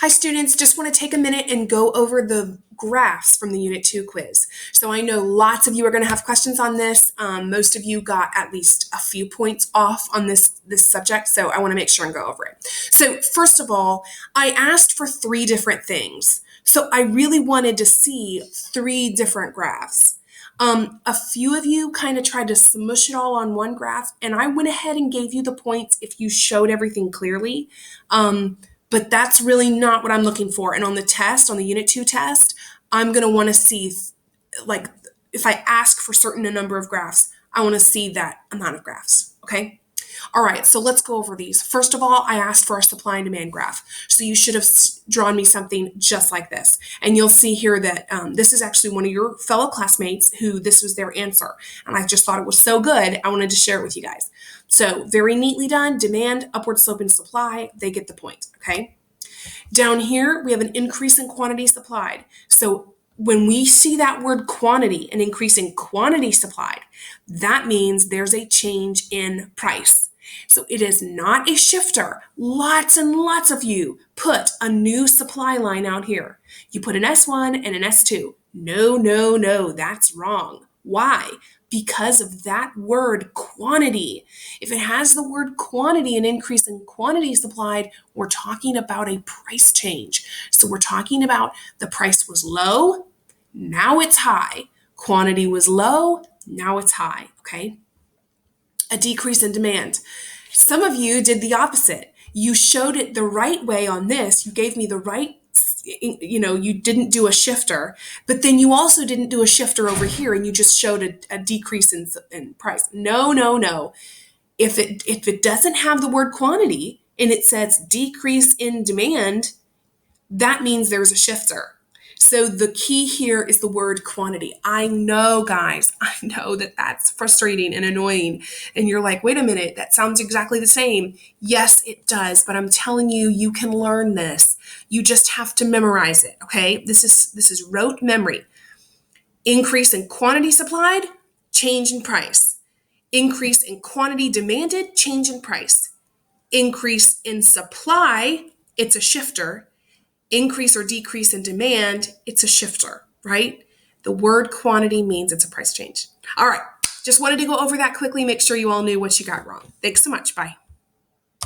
Hi students, just want to take a minute and go over the graphs from the Unit 2 quiz. So I know lots of you are going to have questions on this. Most of you got at least a few points off on this subject, so I want to make sure and go over it. So first of all, I asked for 3 different things. So I really wanted to see 3 different graphs. A few of you kind of tried to smush it all on one graph, and I went ahead and gave you the points if you showed everything clearly. But that's really not what I'm looking for. And on the test, on the Unit 2 test, I'm going to want to see, like, if I ask for certain a number of graphs, I want to see that amount of graphs, okay? All right, so let's go over these. First of all, I asked for a supply and demand graph. So you should have drawn me something just like this. And you'll see here that this is actually one of your fellow classmates who this was their answer. And I just thought it was so good, I wanted to share it with you guys. So very neatly done, demand, upward sloping supply, they get the point, okay? Down here, we have an increase in quantity supplied. So when we see that word quantity, an increase in quantity supplied, that means there's a change in price. So it is not a shifter. Lots and lots of you put a new supply line out here. You put an S1 and an S2. No, no, no, that's wrong. Why? Because of that word quantity. If it has the word quantity, an increase in quantity supplied, we're talking about a price change. So we're talking about the price was low, now it's high. Quantity was low, now it's high, okay? A decrease in demand. Some of you did the opposite. You showed it the right way on this. You gave me the right, you didn't do a shifter, but then you also didn't do a shifter over here and you just showed a decrease in price. No, no, no. If it doesn't have the word quantity and it says decrease in demand, that means there's a shifter. So the key here is the word quantity. I know, guys, I know that that's frustrating and annoying. And you're like, wait a minute, that sounds exactly the same. Yes, it does, but I'm telling you, you can learn this. You just have to memorize it, okay? This is rote memory. Increase in quantity supplied, change in price. Increase in quantity demanded, change in price. Increase in supply, it's a shifter. Increase or decrease in demand, it's a shifter, right? The word quantity means it's a price change. All right, just wanted to go over that quickly, make sure you all knew what you got wrong. Thanks so much. Bye.